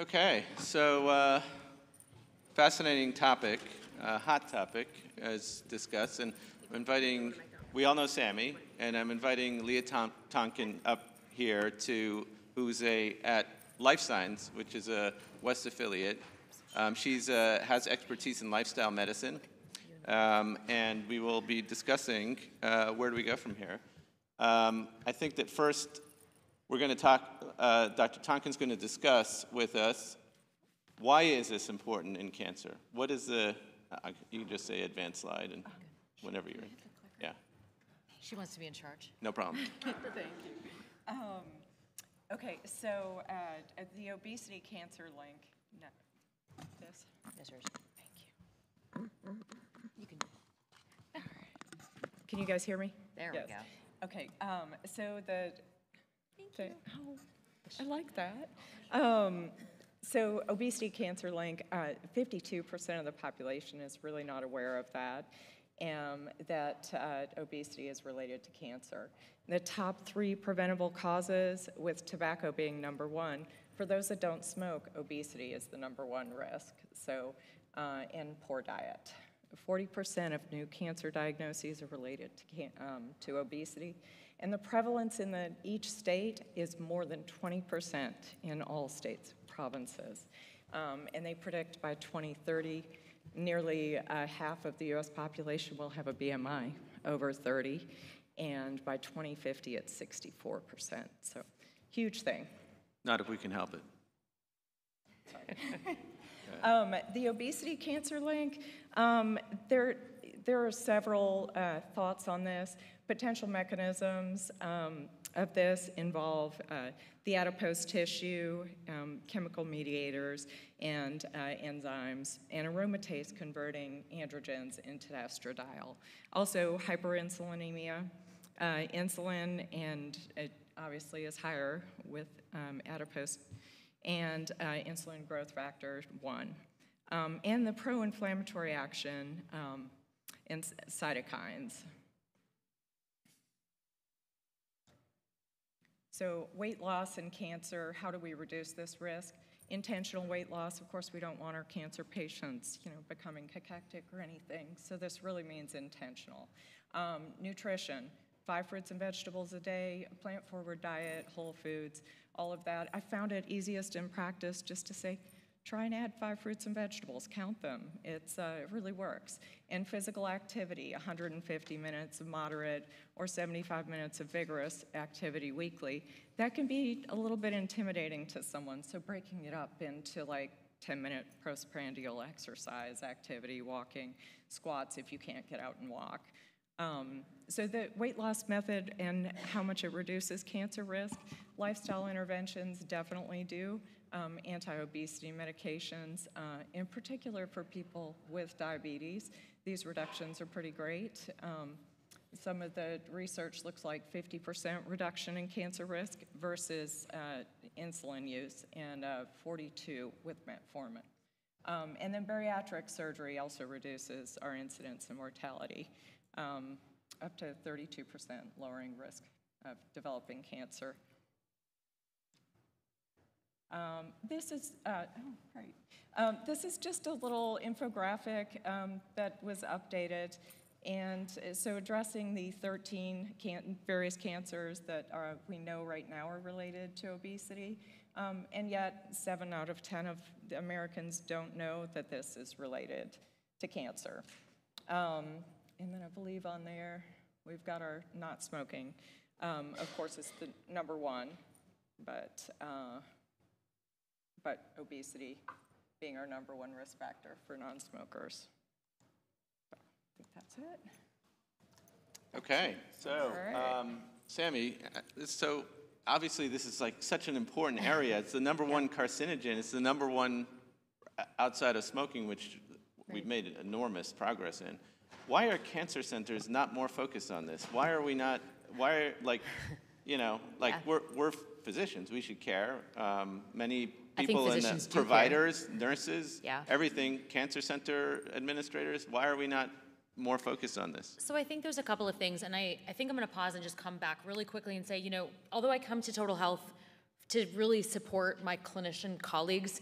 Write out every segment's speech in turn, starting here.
Okay, so fascinating topic, hot topic as discussed, and I'm inviting, we all know Sami, and I'm inviting Leah Tonkin up here who's at Life Signs, which is a West affiliate. She's has expertise in lifestyle medicine, and we will be discussing where do we go from here. I think that first we're going to talk, Dr. Tonkin's going to discuss with us why is this important in cancer? What is the, you can just say advanced slide and whenever you're ready. Yeah. She wants to be in charge. No problem. Thank you. Okay, so the obesity cancer link, no, this. Yes, yours. Thank you. You can. Can you guys hear me? There Yes. we go. Okay, so oh, I like that. So obesity cancer link, 52% of the population is really not aware of that, that obesity is related to cancer. The top 3 preventable causes, with tobacco being number 1. For those that don't smoke, obesity is the number 1 risk, so, and poor diet. 40% of new cancer diagnoses are related to obesity, and the prevalence in each state is more than 20% in all states, provinces. And they predict by 2030, nearly half of the US population will have a BMI over 30, and by 2050 it's 64%, so huge thing. Not if we can help it. Sorry. The obesity cancer link, there are several thoughts on this. Potential mechanisms of this involve the adipose tissue, chemical mediators, and enzymes, and aromatase converting androgens into estradiol. Also, hyperinsulinemia, insulin, and it obviously is higher with adipose, and insulin growth factor 1. And the pro-inflammatory action and cytokines. So weight loss and cancer, how do we reduce this risk? Intentional weight loss, of course, we don't want our cancer patients, becoming cachectic or anything, so this really means intentional. Nutrition, 5 fruits and vegetables a day, a plant-forward diet, whole foods, all of that. I found it easiest in practice just to say, try and add 5 fruits and vegetables, count them. It really works. And physical activity, 150 minutes of moderate or 75 minutes of vigorous activity weekly. That can be a little bit intimidating to someone, so breaking it up into like 10-minute postprandial exercise activity, walking, squats if you can't get out and walk. So the weight loss method and how much it reduces cancer risk, lifestyle interventions definitely do. Anti-obesity medications, in particular for people with diabetes. These reductions are pretty great. Some of the research looks like 50% reduction in cancer risk versus insulin use, and 42 with metformin. And then bariatric surgery also reduces our incidence and mortality, up to 32%, lowering risk of developing cancer. This is this is just a little infographic that was updated, and so addressing the 13 various cancers that we know right now are related to obesity, and yet 7 out of 10 of the Americans don't know that this is related to cancer. And then I believe on there we've got our not smoking. Of course, it's the number 1, but obesity being our number 1 risk factor for non-smokers. So I think that's it. Okay, so right. Sami, so obviously this is like such an important area. It's the number 1 carcinogen. It's the number 1 outside of smoking, which we've made enormous progress in. Why are cancer centers not more focused on this? Why are we not? Why are we're physicians. We should care. Many people in the providers, nurses, everything, cancer center administrators. Why are we not more focused on this? So I think there's a couple of things, and I think I'm going to pause and just come back really quickly and say, although I come to total health to really support my clinician colleagues.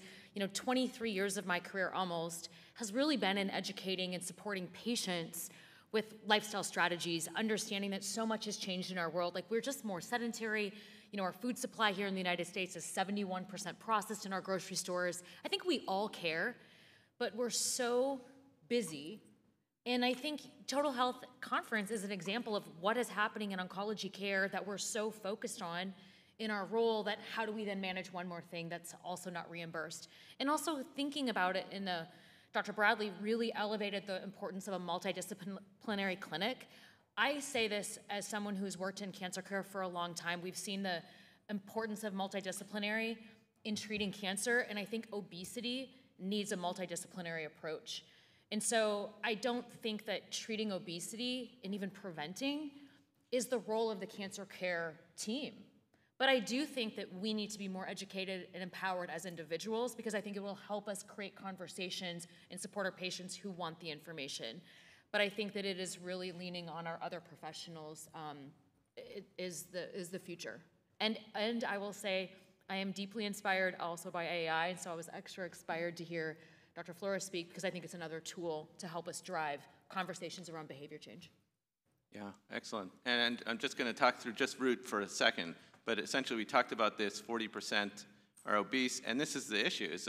23 years of my career almost has really been in educating and supporting patients with lifestyle strategies, understanding that so much has changed in our world. Like, we're just more sedentary. Our food supply here in the United States is 71% processed in our grocery stores. I think we all care, but we're so busy. And I think Total Health Conference is an example of what is happening in oncology care that we're so focused on in our role, that how do we then manage one more thing that's also not reimbursed? And also thinking about it Dr. Bradley really elevated the importance of a multidisciplinary clinic. I say this as someone who's worked in cancer care for a long time. We've seen the importance of multidisciplinary in treating cancer, and I think obesity needs a multidisciplinary approach. And so I don't think that treating obesity and even preventing is the role of the cancer care team. But I do think that we need to be more educated and empowered as individuals, because I think it will help us create conversations and support our patients who want the information. But I think that it is really leaning on our other professionals is the future. And I will say, I am deeply inspired also by AI, and so I was extra inspired to hear Dr. Flores speak, because I think it's another tool to help us drive conversations around behavior change. Yeah, excellent. And I'm just going to talk through just root for a second, but essentially we talked about this, 40% are obese, and this is the issue. It's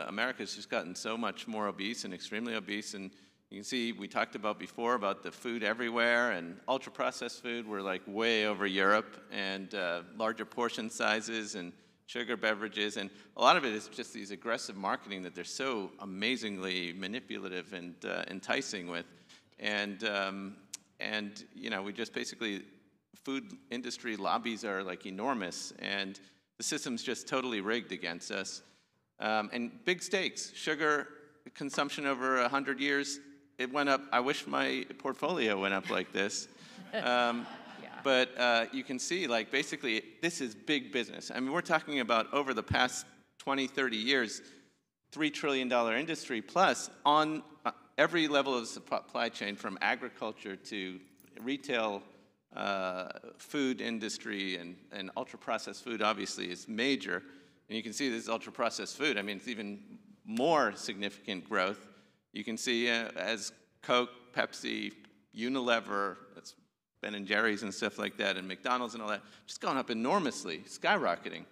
America's just gotten so much more obese and extremely obese, and you can see we talked about before about the food everywhere, and ultra-processed food, we're like way over Europe, and larger portion sizes and sugar beverages, and a lot of it is just these aggressive marketing that they're so amazingly manipulative and enticing with, and we just basically, food industry lobbies are like enormous, and the system's just totally rigged against us. And big stakes, sugar consumption over 100 years, it went up. I wish my portfolio went up like this. But you can see, like, basically, this is big business. I mean, we're talking about over the past 20, 30 years, $3 trillion industry, plus on every level of the supply chain, from agriculture to retail, food industry, and ultra-processed food, obviously, is major. And you can see this ultra-processed food. I mean, it's even more significant growth. You can see as Coke, Pepsi, Unilever, that's Ben & Jerry's and stuff like that, and McDonald's and all that, just going up enormously, skyrocketing.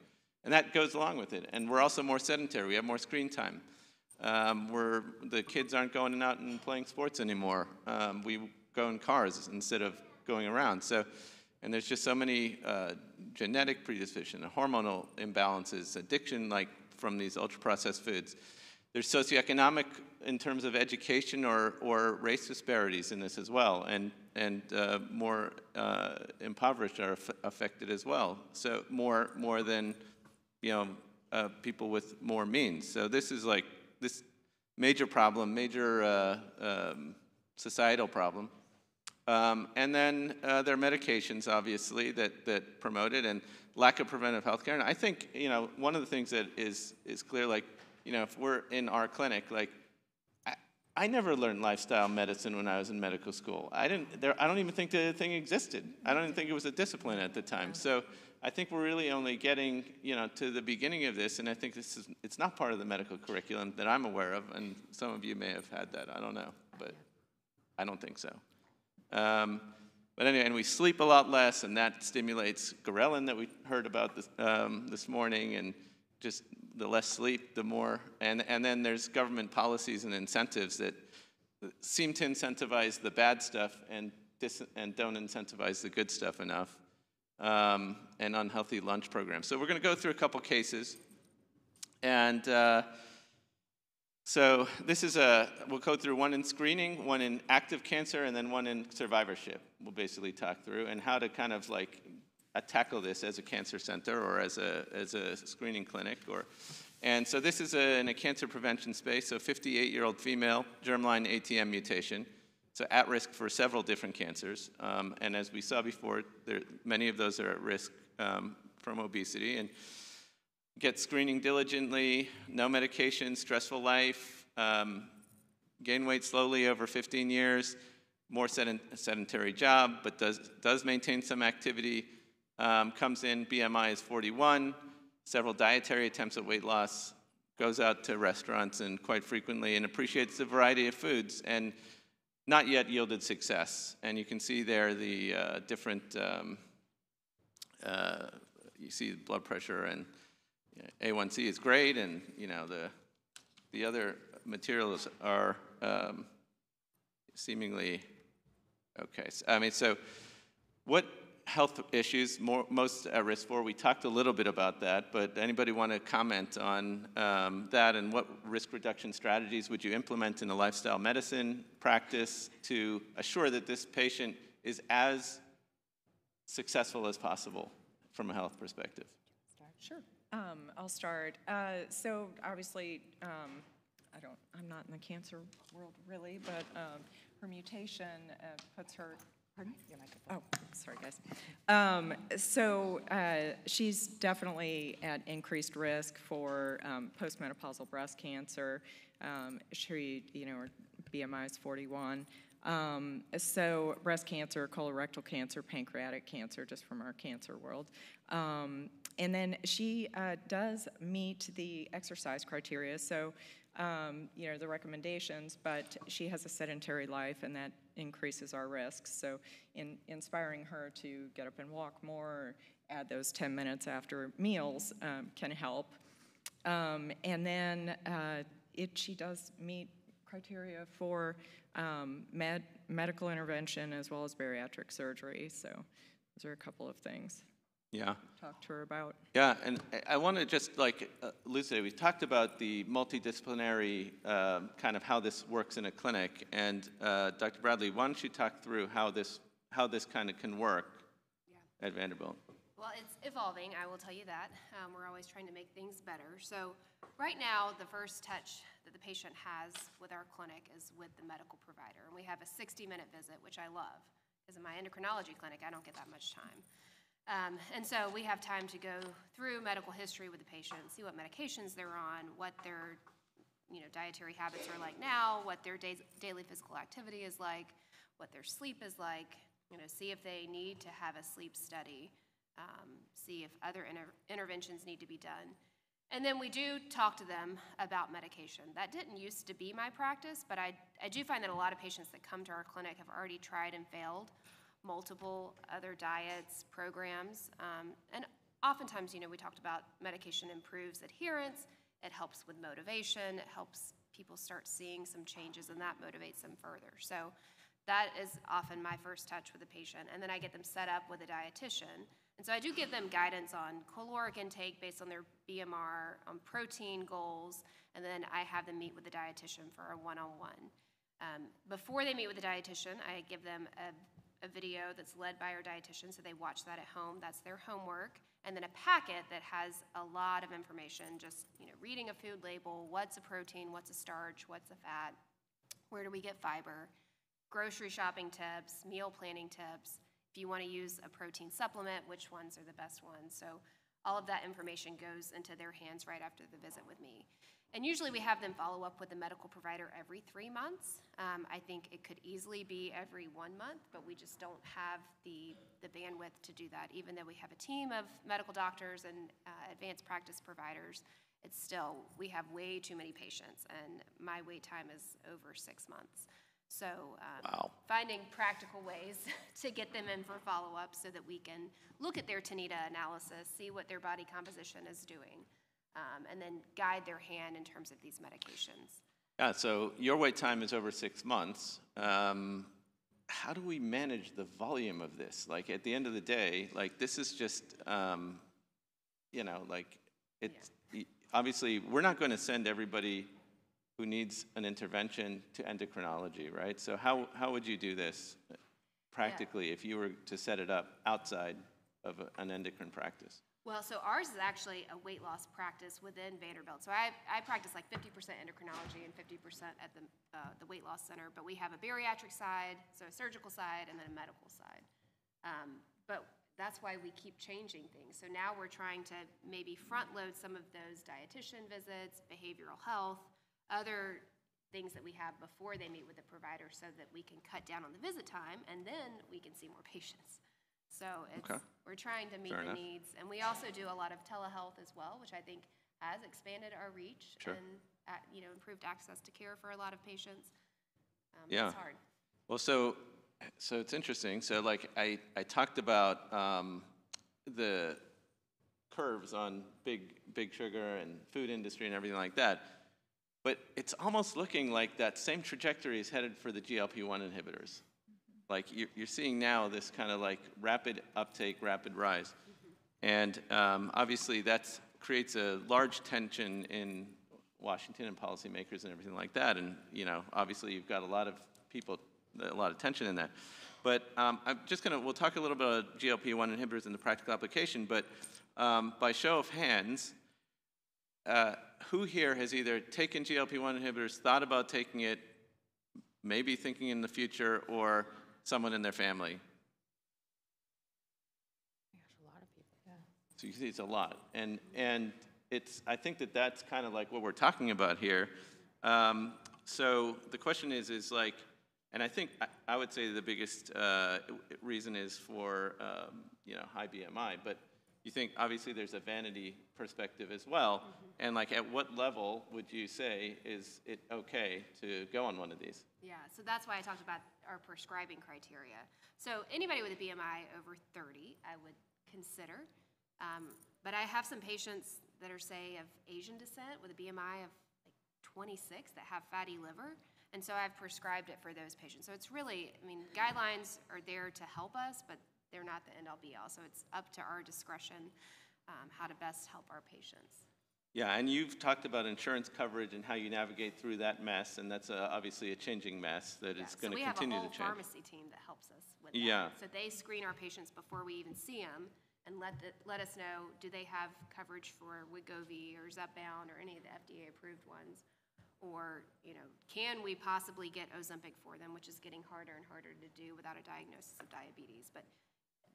And that goes along with it. And we're also more sedentary. We have more screen time. The kids aren't going out and playing sports anymore. We go in cars instead of going around. And there's just so many genetic predisposition, hormonal imbalances, addiction, like from these ultra-processed foods. There's socioeconomic in terms of education or race disparities in this as well, and more impoverished are affected as well. So more than people with more means. So this is like this major problem, major societal problem. And then there are medications, obviously, that promote it, and lack of preventive health care. And I think, one of the things that is clear, like, if we're in our clinic, like, I never learned lifestyle medicine when I was in medical school. I don't even think the thing existed. I don't even think it was a discipline at the time. So I think we're really only getting, to the beginning of this, and I think it's not part of the medical curriculum that I'm aware of, and some of you may have had that. I don't know, but I don't think so. But anyway, and we sleep a lot less, and that stimulates ghrelin that we heard about this morning, and just the less sleep, the more. And then there's government policies and incentives that seem to incentivize the bad stuff and don't incentivize the good stuff enough, and unhealthy lunch programs. So we're going to go through a couple cases, and so this is we'll go through one in screening, one in active cancer, and then one in survivorship. We'll basically talk through, and how to kind of like tackle this as a cancer center or as a screening clinic. And so this is in a cancer prevention space. So 58-year-old female, germline ATM mutation. So at risk for several different cancers. And as we saw before, many of those are at risk from obesity. And get screening diligently, no medication, stressful life, gain weight slowly over 15 years, more sedentary job, but does maintain some activity, comes in, BMI is 41, several dietary attempts at weight loss, goes out to restaurants and quite frequently and appreciates the variety of foods and not yet yielded success. And you can see there the different, you see blood pressure and A1C is great, and the other materials are seemingly okay. So what health issues most at risk for? We talked a little bit about that, but anybody want to comment on that, and what risk reduction strategies would you implement in a lifestyle medicine practice to assure that this patient is as successful as possible from a health perspective? Sure. I'll start. So obviously, I'm not in the cancer world really, but her mutation puts her. Pardon? Your microphone. Oh, sorry, guys. So she's definitely at increased risk for postmenopausal breast cancer. Her BMI is 41. So breast cancer, colorectal cancer, pancreatic cancer, just from our cancer world. And then she does meet the exercise criteria. So, the recommendations, but she has a sedentary life, and that increases our risks. So inspiring her to get up and walk more, or add those 10 minutes after meals can help. And then she does meet criteria for medical intervention as well as bariatric surgery. So those are a couple of things. Yeah. Talk to her about. Yeah, and I want to just elucidate. We talked about the multidisciplinary kind of how this works in a clinic, and Dr. Bradley, why don't you talk through how this kind of can work at Vanderbilt? Well, it's evolving, I will tell you that. We're always trying to make things better. So right now, the first touch that the patient has with our clinic is with the medical provider, and we have a 60-minute visit, which I love, because in my endocrinology clinic, I don't get that much time. And so we have time to go through medical history with the patient, see what medications they're on, what their dietary habits are like now, what their daily physical activity is like, what their sleep is like, see if they need to have a sleep study, see if other interventions need to be done. And then we do talk to them about medication. That didn't used to be my practice, but I do find that a lot of patients that come to our clinic have already tried and failed multiple other diets, programs, and oftentimes, we talked about medication improves adherence, it helps with motivation, it helps people start seeing some changes, and that motivates them further. So that is often my first touch with a patient, and then I get them set up with a dietitian. And so I do give them guidance on caloric intake based on their BMR, on protein goals, and then I have them meet with the dietitian for a one-on-one. Before they meet with the dietitian, I give them a video that's led by our dietitian, so they watch that at home. That's their homework. And then a packet that has a lot of information, just reading a food label, what's a protein, what's a starch, what's a fat, where do we get fiber, grocery shopping tips, meal planning tips, if you want to use a protein supplement, which ones are the best ones. So all of that information goes into their hands right after the visit with me. And usually we have them follow up with a medical provider every 3 months. I think it could easily be every 1 month, but we just don't have the bandwidth to do that. Even though we have a team of medical doctors and advanced practice providers, it's still, we have way too many patients, and my wait time is over 6 months. So wow. Finding practical ways to get them in for follow-up so that we can look at their TANITA analysis, see what their body composition is doing, and then guide their hand in terms of these medications. Yeah, so your wait time is over 6 months. How do we manage the volume of this? Like, at the end of the day, this is just, obviously, we're not going to send everybody who needs an intervention to endocrinology, right? So how would you do this practically if you were to set it up outside of an endocrine practice? Well, so ours is actually a weight loss practice within Vanderbilt. So I practice 50% endocrinology and 50% at the weight loss center, but we have a bariatric side, so a surgical side, and then a medical side. But that's why we keep changing things. So now we're trying to maybe front load some of those dietitian visits, behavioral health, other things that we have before they meet with the provider so that we can cut down on the visit time, and then we can see more patients. So it's, Okay. we're trying to meet Fair the enough. needs. And we also do a lot of telehealth as well, which I think has expanded our reach Sure. and, improved access to care for a lot of patients. Yeah. It's hard. Well, so it's interesting. So like I talked about the curves on big sugar and food industry and everything like that, but it's almost looking like that same trajectory is headed for the GLP-1 inhibitors. Like you're seeing now this kind of like rapid uptake, rapid rise, and obviously that creates a large tension in Washington and policymakers and everything like that. And obviously you've got a lot of people, a lot of tension in that. But we'll talk a little bit about GLP-1 inhibitors and the practical application, but by show of hands, who here has either taken GLP-1 inhibitors, thought about taking it, maybe thinking in the future, or someone in their family? Gosh, a lot of people, yeah. So you see it's a lot. And I think that's kind of like what we're talking about here. So the question is like, and I think I would say the biggest reason is for high BMI, but you think obviously there's a vanity perspective as well, and like at what level would you say is it okay to go on one of these? Yeah, so that's why I talked about our prescribing criteria. So anybody with a BMI over 30, I would consider. But I have some patients that are, say, of Asian descent with a BMI of like 26 that have fatty liver. And so I've prescribed it for those patients. So it's really, guidelines are there to help us, but they're not the end-all be-all. So it's up to our discretion how to best help our patients. Yeah, and you've talked about insurance coverage and how you navigate through that mess, and that's obviously a changing mess that is going to continue to change. So we have a whole pharmacy team that helps us with that. Yeah. So they screen our patients before we even see them and let us know, do they have coverage for Wegovy or Zepbound or any of the FDA-approved ones? Or, can we possibly get Ozempic for them, which is getting harder and harder to do without a diagnosis of diabetes. But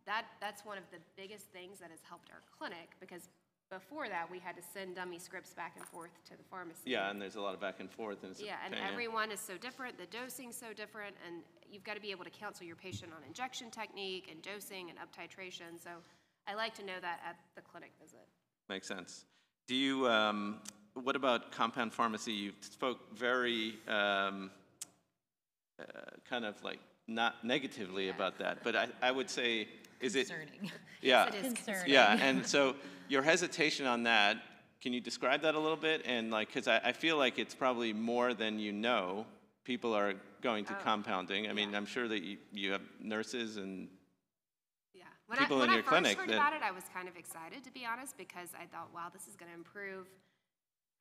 that's one of the biggest things that has helped our clinic, because before that, we had to send dummy scripts back and forth to the pharmacy. Yeah, and there's a lot of back and forth. And everyone is so different, the dosing's so different, and you've got to be able to counsel your patient on injection technique and dosing and up-titration. So I like to know that at the clinic visit. Makes sense. Do you, what about compound pharmacy? You spoke very kind of like not negatively about that, but I would say, is it? Concerning. Yeah. Yes, it is concerning. Yeah, and so your hesitation on that, can you describe that a little bit? And like, because I feel like it's probably more than people are going to compounding. I mean, I'm sure that you have nurses and people in your clinic. When I first heard about it, I was kind of excited, to be honest, because I thought, wow, this is going to improve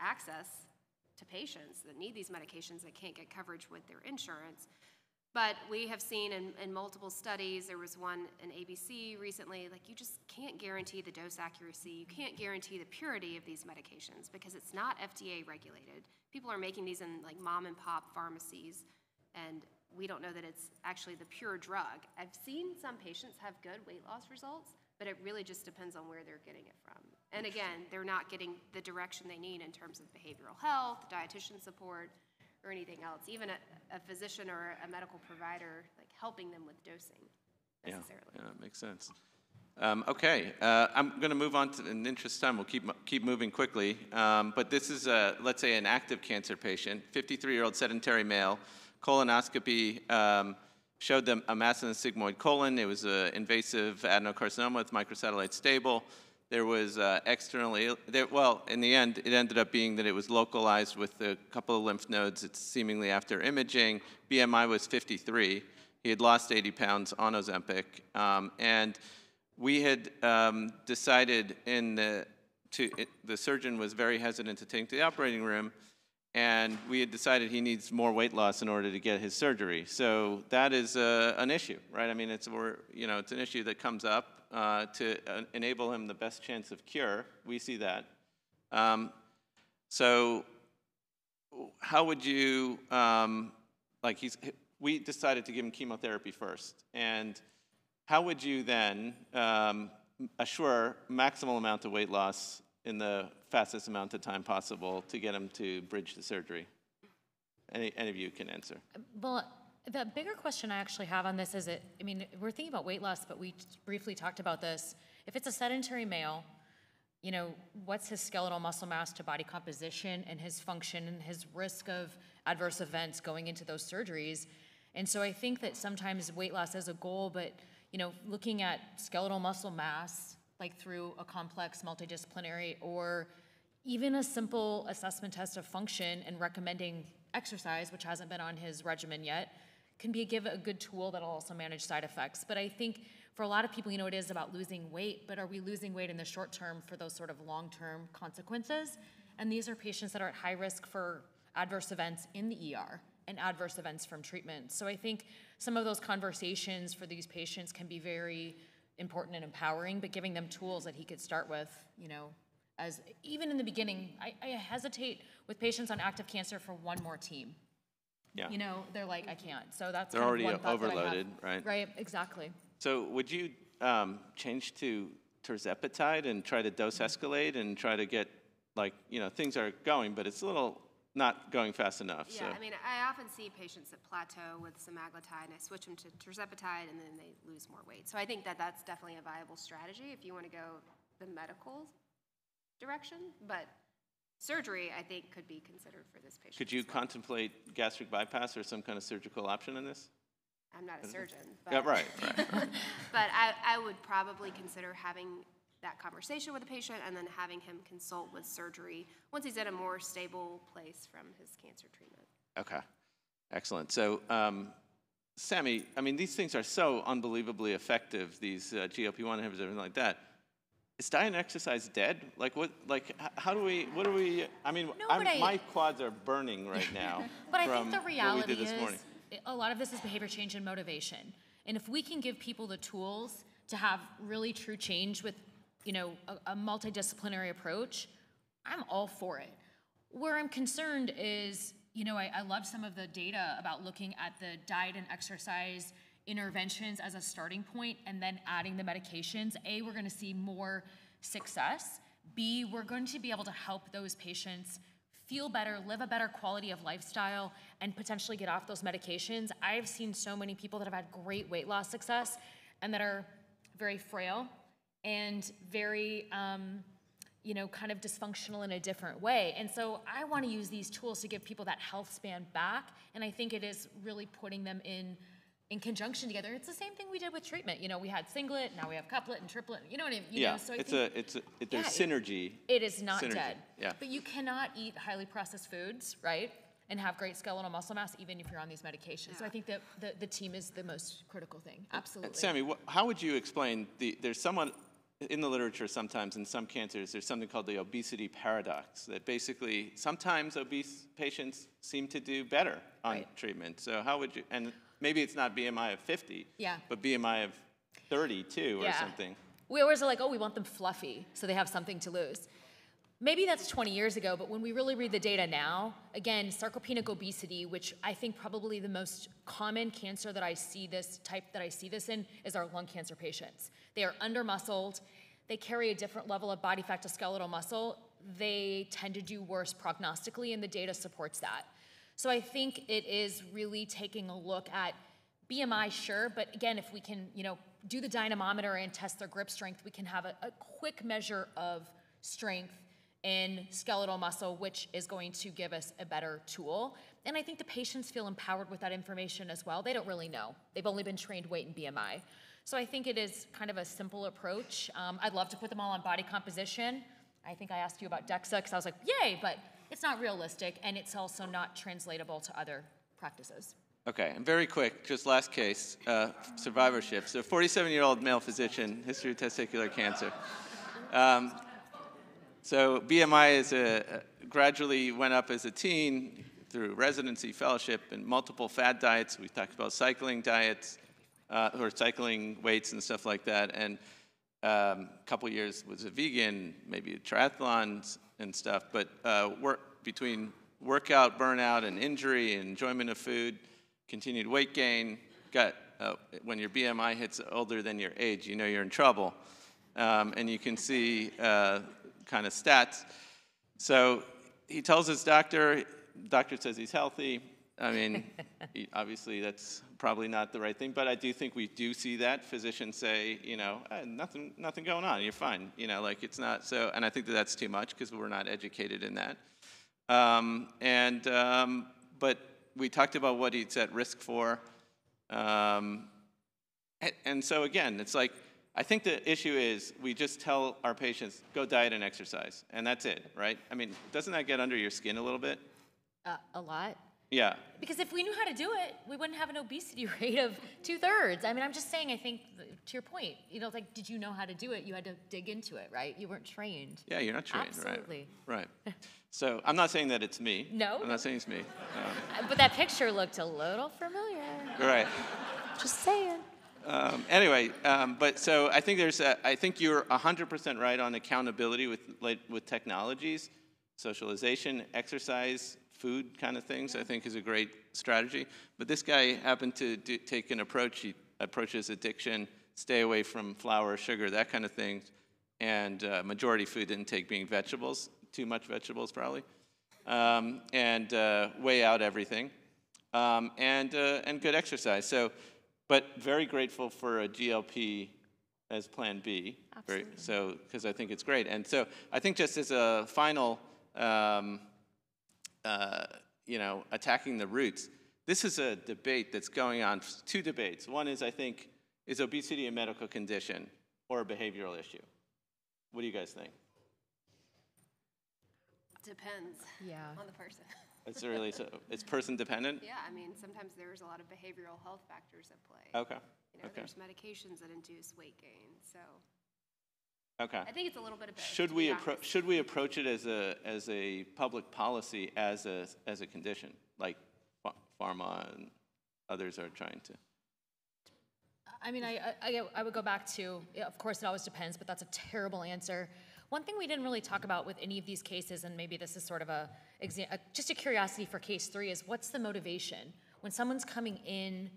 access to patients that need these medications that can't get coverage with their insurance. But we have seen in multiple studies, there was one in ABC recently, like you just can't guarantee the dose accuracy. You can't guarantee the purity of these medications because it's not FDA regulated. People are making these in like mom and pop pharmacies, and we don't know that it's actually the pure drug. I've seen some patients have good weight loss results, but it really just depends on where they're getting it from. And again, they're not getting the direction they need in terms of behavioral health, dietitian support, or anything else. Even a physician or a medical provider, like helping them with dosing necessarily. Yeah, that makes sense. Okay, I'm going to move on to, in the interest of time, we'll keep moving quickly. But this is, let's say, an active cancer patient, 53-year-old sedentary male. Colonoscopy showed them a mass in the sigmoid colon. It was an invasive adenocarcinoma with microsatellite stable. There was externally, in the end, it ended up being that it was localized with a couple of lymph nodes. It's seemingly after imaging. BMI was 53. He had lost 80 pounds on Ozempic. And we had decided the surgeon was very hesitant to take him to the operating room, and we had decided he needs more weight loss in order to get his surgery. So that is an issue, right? I mean, it's an issue that comes up to enable him the best chance of cure. We see that. So how would you, we decided to give him chemotherapy first, and how would you then assure maximal amount of weight loss in the fastest amount of time possible to get him to bridge the surgery? Any of you can answer. Well, The bigger question I actually have on this is, we're thinking about weight loss, but we briefly talked about this. If it's a sedentary male, what's his skeletal muscle mass to body composition and his function and his risk of adverse events going into those surgeries? And so I think that sometimes weight loss is a goal, but looking at skeletal muscle mass, like through a complex multidisciplinary or even a simple assessment test of function and recommending exercise, which hasn't been on his regimen yet, can give a good tool that'll also manage side effects. But I think for a lot of people, it is about losing weight, but are we losing weight in the short term for those sort of long-term consequences? And these are patients that are at high risk for adverse events in the ER and adverse events from treatment. So I think some of those conversations for these patients can be very important and empowering, but giving them tools that he could start with, as even in the beginning, I hesitate with patients on active cancer for one more team. Yeah. They're like, I can't. So that's they're kind already of one thought overloaded, that I have. right? Right, exactly. So would you change to tirzepatide and try to dose escalate and try to get, things are going, but it's a little not going fast enough. Yeah, so. I often see patients that plateau with semaglutide, and I switch them to tirzepatide, and then they lose more weight. So I think that that's definitely a viable strategy if you want to go the medical direction, but surgery, I think, could be considered for this patient. Could you contemplate gastric bypass or some kind of surgical option in this? I'm not a surgeon. But, Yeah, right. but I would probably consider having that conversation with the patient and then having him consult with surgery once he's at a more stable place from his cancer treatment. Okay, excellent. So, Sami, these things are so unbelievably effective, these GLP-1 inhibitors, everything like that. Is diet and exercise dead? How do we, my quads are burning right now. But I think the reality is, morning. a lot of this is behavior change and motivation. And if we can give people the tools to have really true change with, a multidisciplinary approach, I'm all for it. Where I'm concerned is, I love some of the data about looking at the diet and exercise interventions as a starting point and then adding the medications. A, we're going to see more success. B, we're going to be able to help those patients feel better, live a better quality of lifestyle, and potentially get off those medications. I've seen so many people that have had great weight loss success and that are very frail and very, kind of dysfunctional in a different way. And so I want to use these tools to give people that health span back, and I think it is really putting them in conjunction together. It's the same thing we did with treatment. We had singlet, now we have couplet and triplet. You know what I mean? Yeah, so there's synergy. It is not synergy. dead. Yeah. But you cannot eat highly processed foods, right? And have great skeletal muscle mass, even if you're on these medications. Yeah. So I think that the team is the most critical thing. Absolutely. And Sami, how would you explain there's someone in the literature sometimes in some cancers, there's something called the obesity paradox, that basically sometimes obese patients seem to do better on treatment. So how would you, and maybe it's not BMI of 50, but BMI of 32 or something. We always are like, we want them fluffy, so they have something to lose. Maybe that's 20 years ago, but when we really read the data now, again, sarcopenic obesity, which I think probably the most common cancer that I see this in is our lung cancer patients. They are under-muscled, they carry a different level of body fat to skeletal muscle, they tend to do worse prognostically, and the data supports that. So I think it is really taking a look at BMI, sure, but again, if we can, do the dynamometer and test their grip strength, we can have a quick measure of strength in skeletal muscle, which is going to give us a better tool. And I think the patients feel empowered with that information as well. They don't really know. They've only been trained weight and BMI. So I think it is kind of a simple approach. I'd love to put them all on body composition. I think I asked you about DEXA because I was like, yay, but it's not realistic, and it's also not translatable to other practices. Okay, and very quick, just last case, survivorship. So 47-year-old male physician, history of testicular cancer. So BMI gradually went up as a teen through residency, fellowship, and multiple fad diets. We talked about cycling diets, or cycling weights and stuff like that. And a couple years was a vegan, maybe triathlons and stuff. But between workout, burnout, and injury, and enjoyment of food, continued weight gain, when your BMI hits older than your age, you're in trouble. And you can see kind of stats. So he tells his doctor says he's healthy, I mean, obviously that's probably not the right thing, but I do think we do see that physicians say, you know, nothing going on, you're fine, you know, like it's not so, and I think that that's too much because we're not educated in that. But we talked about what it's at risk for, and so again, it's like, I think the issue is we just tell our patients, go diet and exercise, and that's it, right? I mean, doesn't that get under your skin a little bit? A lot. Yeah. Because if we knew how to do it, we wouldn't have an obesity rate of 2/3. I mean, I'm just saying, I think, to your point, you know, like, did you know how to do it? You had to dig into it, right? You weren't trained. Yeah, you're not trained, Absolutely. Right? So I'm not saying that it's me. No. I'm not saying it's me. But that picture looked a little familiar. Right. Just saying. Anyway, but so I think I think you're 100% right on accountability with technologies, socialization, exercise, food kind of things, I think is a great strategy. But this guy happened to take an approach. He approaches addiction, stay away from flour, sugar, that kind of thing, and majority food intake being vegetables, too much vegetables probably, and weigh out everything, and good exercise. So, but very grateful for a GLP as Plan B. Absolutely. Because I think it's great. And so I think just as a final, you know, attacking the roots, this is a debate that's going on, two debates. One is, I think, is obesity a medical condition or a behavioral issue? What do you guys think? Depends on the person. It's really, so it's person dependent? Yeah, I mean, sometimes there's a lot of behavioral health factors at play. Okay. You know, there's medications that induce weight gain, so. Okay. I think it's a little bit of both. Should we approach it as a public policy as a condition, like pharma and others are trying to? I mean, I would go back to, of course, it always depends, but that's a terrible answer. One thing we didn't really talk about with any of these cases, and maybe this is sort of just a curiosity for case 3, is what's the motivation? When someone's coming in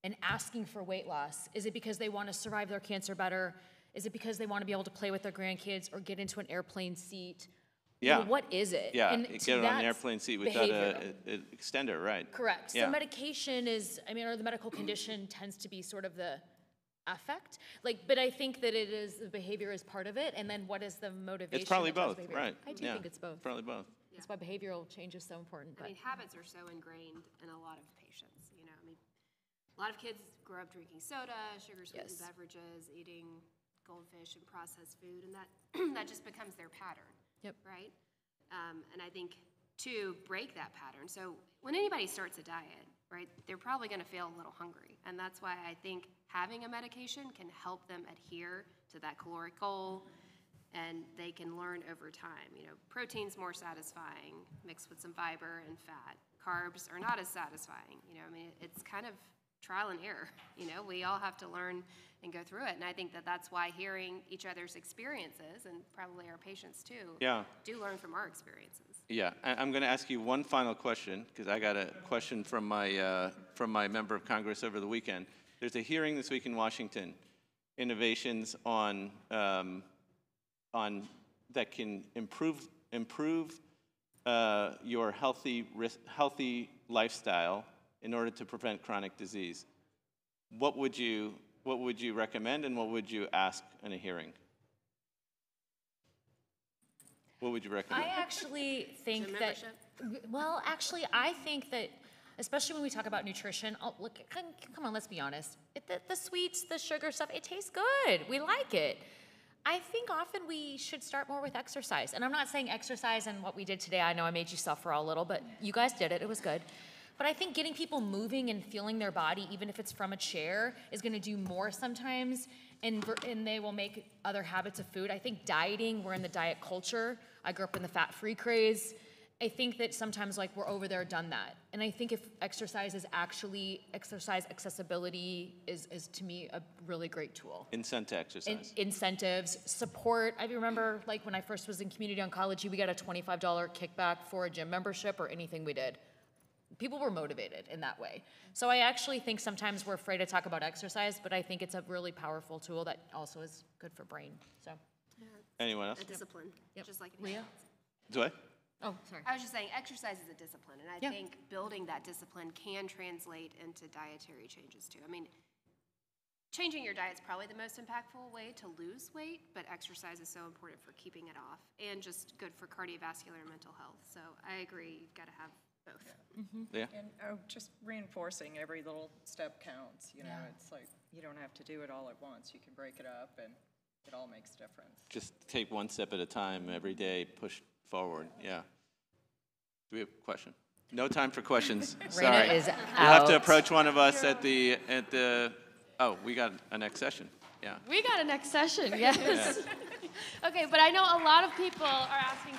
and asking for weight loss, is it because they want to survive their cancer better? Is it because they want to be able to play with their grandkids or get into an airplane seat? Yeah. You know, what is it? Yeah, And get on an airplane seat without an extender, right? Correct. Yeah. So medication is, I mean, or the medical condition tends to be sort of the affect. Like, but I think that it is, the behavior is part of it, and then what is the motivation? It's probably that drives both, behavior? right? I do think it's both. Probably both. That's why behavioral change is so important. I mean, habits are so ingrained in a lot of patients, you know, I mean, a lot of kids grow up drinking soda, sugar-sweetened beverages, eating goldfish and processed food, and that just becomes their pattern. Yep. Right? And I think to break that pattern, so when anybody starts a diet, right, they're probably going to feel a little hungry, and that's why I think having a medication can help them adhere to that caloric goal, and they can learn over time. You know, protein's more satisfying mixed with some fiber and fat. Carbs are not as satisfying. You know, I mean, it's kind of trial and error. You know, we all have to learn and go through it. And I think that that's why hearing each other's experiences, and probably our patients too, do learn from our experiences. Yeah, I'm going to ask you one final question, because I got a question from my member of Congress over the weekend. There's a hearing this week in Washington, innovations on that can improve your healthy lifestyle in order to prevent chronic disease. What would you recommend, and what would you ask in a hearing? What would you recommend? I actually think that, well, actually, I think that, especially when we talk about nutrition, look, come on, let's be honest. The sweets, the sugar stuff, it tastes good. We like it. I think often we should start more with exercise. And I'm not saying exercise and what we did today. I know I made you suffer a little, but you guys did it. It was good. But I think getting people moving and feeling their body, even if it's from a chair, is going to do more sometimes, and they will make other habits of food. I think dieting, we're in the diet culture. I grew up in the fat-free craze. I think that sometimes, like, we're over there, done that. And I think if exercise accessibility is to me a really great tool. Incentive exercise. Incentives, support. I remember, like, when I first was in community oncology, we got a $25 kickback for a gym membership or anything we did. People were motivated in that way. So I actually think sometimes we're afraid to talk about exercise, but I think it's a really powerful tool that also is good for brain. So. Anyone else? A discipline, just like Leah? Do I? Oh, sorry. I was just saying, exercise is a discipline, and I Yeah. think building that discipline can translate into dietary changes too. I mean, changing your diet is probably the most impactful way to lose weight, but exercise is so important for keeping it off and just good for cardiovascular and mental health. So I agree, you've got to have both. Yeah. And just reinforcing every little step counts, you know, it's like, you don't have to do it all at once. You can break it up and it all makes a difference. Just take one step at a time every day, push forward. Yeah. Do we have a question? No time for questions. Sorry. is You'll have to out. approach one of us at the, oh, we got a next session. Yeah. We got a next session, yes. Okay, but I know a lot of people are asking